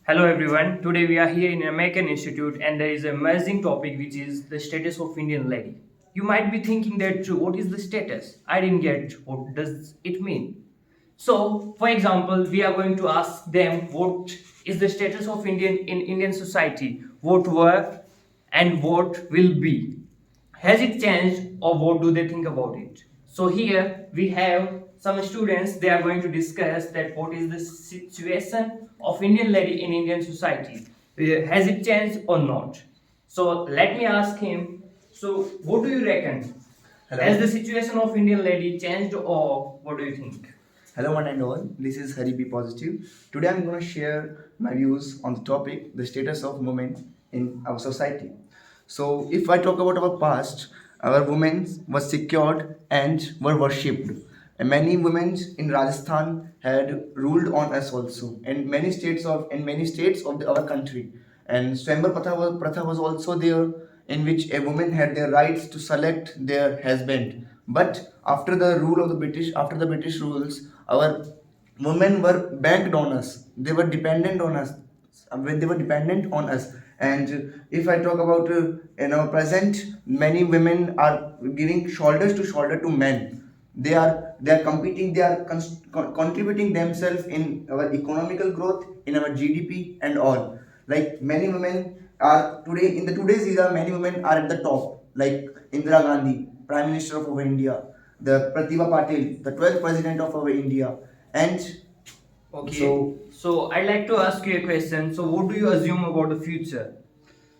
Hello everyone. Today we are here in American Institute and there is an amazing topic which is the status of Indian lady. You might be thinking that what is the status? I didn't get what does it mean. So, for example, we are going to ask them what is the status of Indian society, what were and what will be. Has it changed or what do they think about it? So here we have some students, they are going to discuss that what is the situation of Indian lady in Indian society. Has it changed or not? So let me ask him, so what do you reckon? Hello. Has the situation of Indian lady changed or what do you think? Hello, one and all. This is Hari B Positive. Today I'm going to share my views on the topic the status of women in our society. So, if I talk about our past, our women were secured and were worshipped. And many women in Rajasthan had ruled on us also, and many states of our country. And Swayamvar Pratha was also there, in which a woman had their rights to select their husband. But after the rule of the British, after the British rules, our women were banked on us. They were dependent on us. When they were dependent on us. And if I talk about in our present, many women are giving shoulders to shoulder to men. They are competing. They are contributing themselves in our economical growth, in our GDP and all. Like many women are today in the today's era, many women are at the top. Like Indira Gandhi, Prime Minister of our India, the Pratibha Patil, the 12th President of our India, and Okay. so So I'd like to ask you a question. So what do you assume about the future?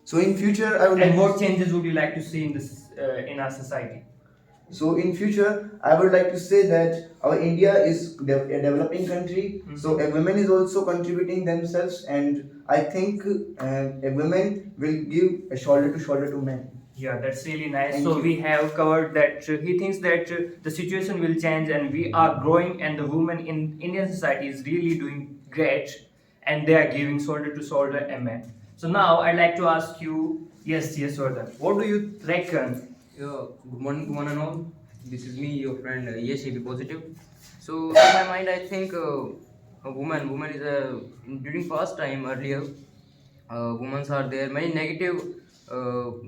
so in future I would And like what changes would you like to see in this in our society? so in future I would like to say that our India is a developing country. So a women is also contributing themselves, and I think a women will give a shoulder to shoulder to men. Yeah, that's really nice. Thank So you. we have covered that he thinks that the situation will change and we are growing and the women in Indian society is really doing great and they are giving shoulder to shoulder a man. So now I'd like to ask you, yes, Vardhan, what do you reckon? Good morning to one and all. This is me, your friend Yes AB Positive. So in my mind, I think woman is a during past time earlier. Women are there. Many negative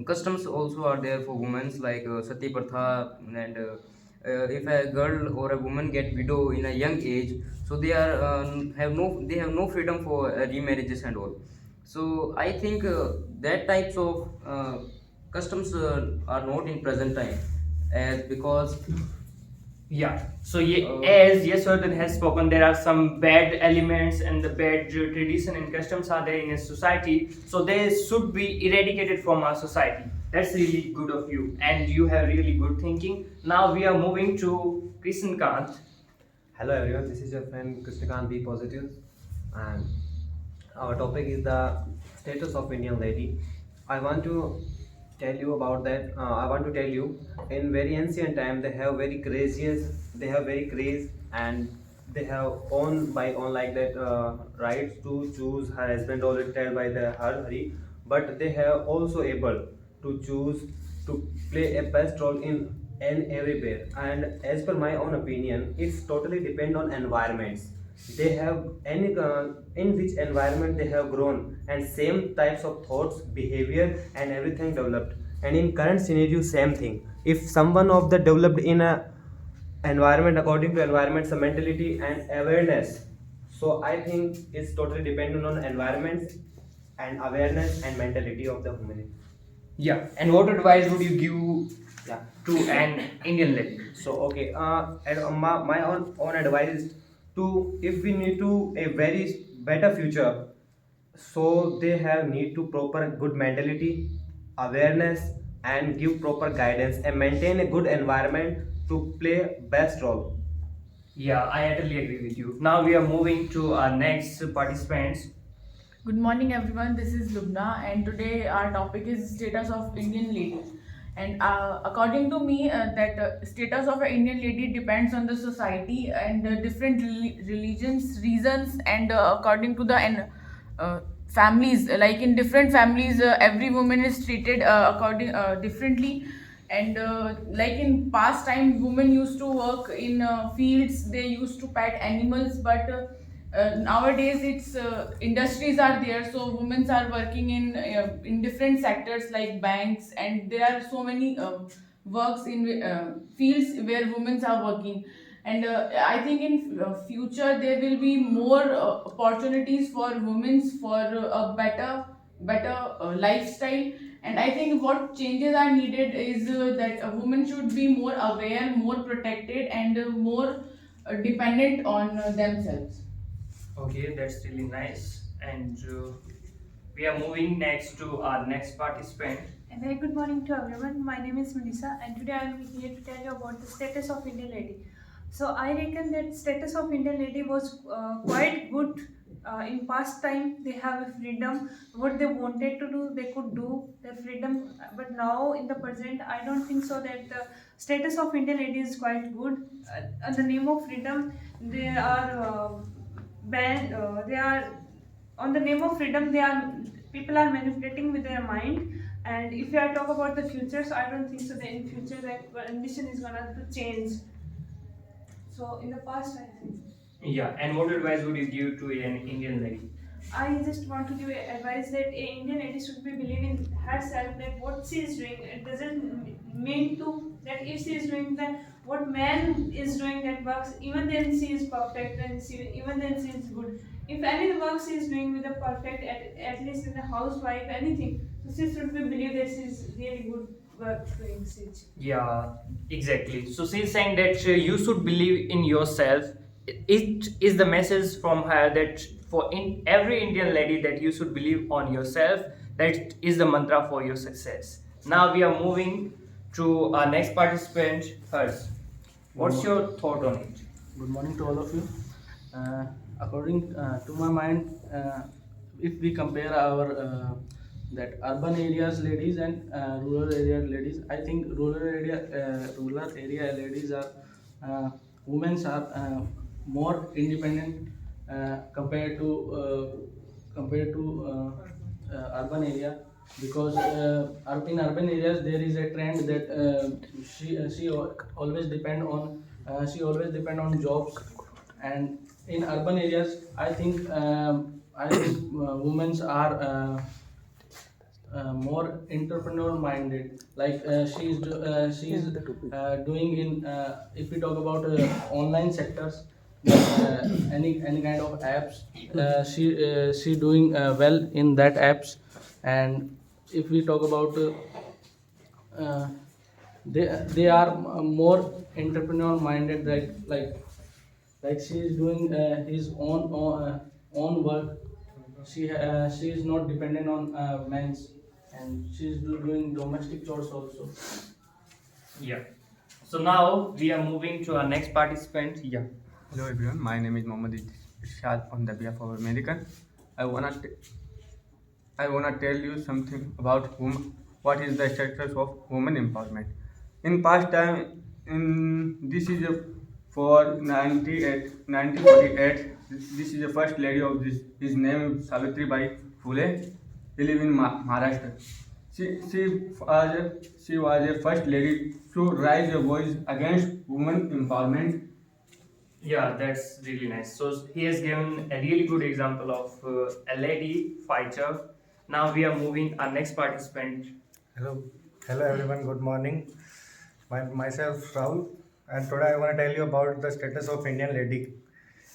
customs also are there for women like sati pratha and if a girl or a woman get widow in a young age, so they have no freedom for remarriages and all. So I think that types of customs are not in present time as because Yeah. So uh, as Yaswardhan has spoken, there are some bad elements and the bad tradition and customs are there in a society. So they should be eradicated from our society. That's really good of you, and you have really good thinking. Now we are moving to Krishan Kant. Hello everyone, this is your friend Krishnakant B Positive, and our topic is the status of Indian lady. I want to tell you about that. I want to tell you, in very ancient time, they have very craze, and they have own by own like that rights to choose her husband already tell by the her Hari, but they have also able to choose to play a best role in everywhere. And as per my own opinion, it's totally depend on environments. They have any in which environment they have grown, and same types of thoughts, behavior and everything developed. And in current scenario, same thing. If someone of the developed in a environment, according to environment, some mentality and awareness, so I think it's totally dependent on environments and awareness and mentality of the humanity. Yeah. And what advice would you give Yeah. to an Indian lady? So okay, and my own advice is to, if we need to a very better future, so they have need to proper good mentality, awareness, and give proper guidance and maintain a good environment to play best role. Yeah, I totally agree with you. Now we are moving to our next participants. Good morning, everyone. This is Lubna, and today our topic is status of Indian lady. And according to me, that status of an Indian lady depends on the society and different religions, reasons, and according to the families. Like in different families, every woman is treated according differently. And like in past time, women used to work in fields. They used to pet animals, but nowadays it's industries are there, so women are working in different sectors like banks, and there are so many works in fields where women are working. And I think in future there will be more opportunities for women for a better lifestyle. And I think what changes are needed is that a woman should be more aware, more protected, and more dependent on themselves. Okay, that's really nice. And we are moving next to our next participant. A very good morning to everyone. My name is Melissa, and today I am here to tell you about the status of Indian lady. So I reckon that status of Indian lady was quite good in past time. They have a freedom. What they wanted to do, they could do their freedom. But now in the present, I don't think so that the status of Indian lady is quite good. In the name of freedom, they are banned. They are on the name of freedom. They are people are manipulating with their mind. And if I talk about the future, so I don't think so that in future that condition is gonna to change. So in the past, I think. Yeah, and what advice would you give to an Indian lady? I just want to give advice that a Indian lady should be believing herself that what she is doing. It doesn't mean to that if she is doing that what man is doing that works, even then she is perfect and even then she is good. If any work she is doing with a perfect, at least in a housewife, anything, so she should be believe that she is really good work doing such. Yeah, exactly. So she's saying that you should believe in yourself. It is the message from her that for in every Indian lady that you should believe on yourself. That is the mantra for your success. Now we are moving to our next participant, Hers. What's your thought on it? Good morning to all of you. According to my mind, if we compare our that urban areas ladies and rural area ladies, I think rural area ladies are women are more independent compared to urban area, because in urban areas there is a trend that she always depend on jobs. And in urban areas I think women are more entrepreneur minded, like she is doing in if we talk about online sectors, any kind of apps, she doing well in that apps. And if we talk about they are more entrepreneur minded, like she is doing his own work. She is not dependent on men's, and she is doing domestic chores also. Yeah. So now we are moving to our next participant. Yeah. Hello everyone, my name is Mohammad Irshad on the behalf of American. I wanna tell you something about what is the status of women empowerment. In past time, this is for 1948. This is the first lady of this. His name is Savitri Bai Phule. He live in Maharashtra. She was a first lady to raise a voice against women empowerment. Yeah, that's really nice. So he has given a really good example of a lady fighter. Now we are moving our next participant. Hello everyone. Good morning. Myself Rahul, and today I want to tell you about the status of Indian lady.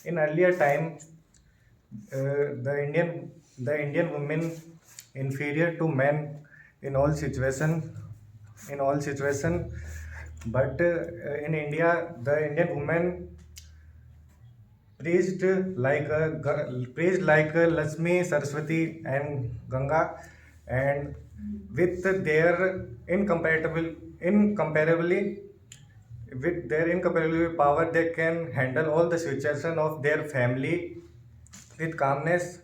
In earlier time, the Indian women inferior to men in all situation. But in India, the Indian women praised like Lakshmi, Saraswati, and Ganga, and with their incomparably power, they can handle all the situation of their family with calmness.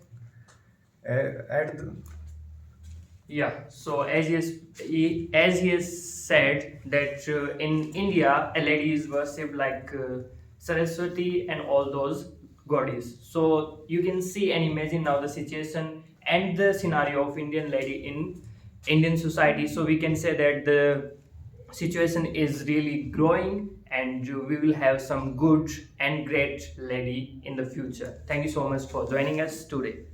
At the, Yeah. So as he has said that in India a lady is worshipped like Saraswati and all those goddesses. So you can see and imagine now the situation and the scenario of Indian lady in Indian society. So we can say that the situation is really growing and we will have some good and great lady in the future. Thank you so much for joining us today.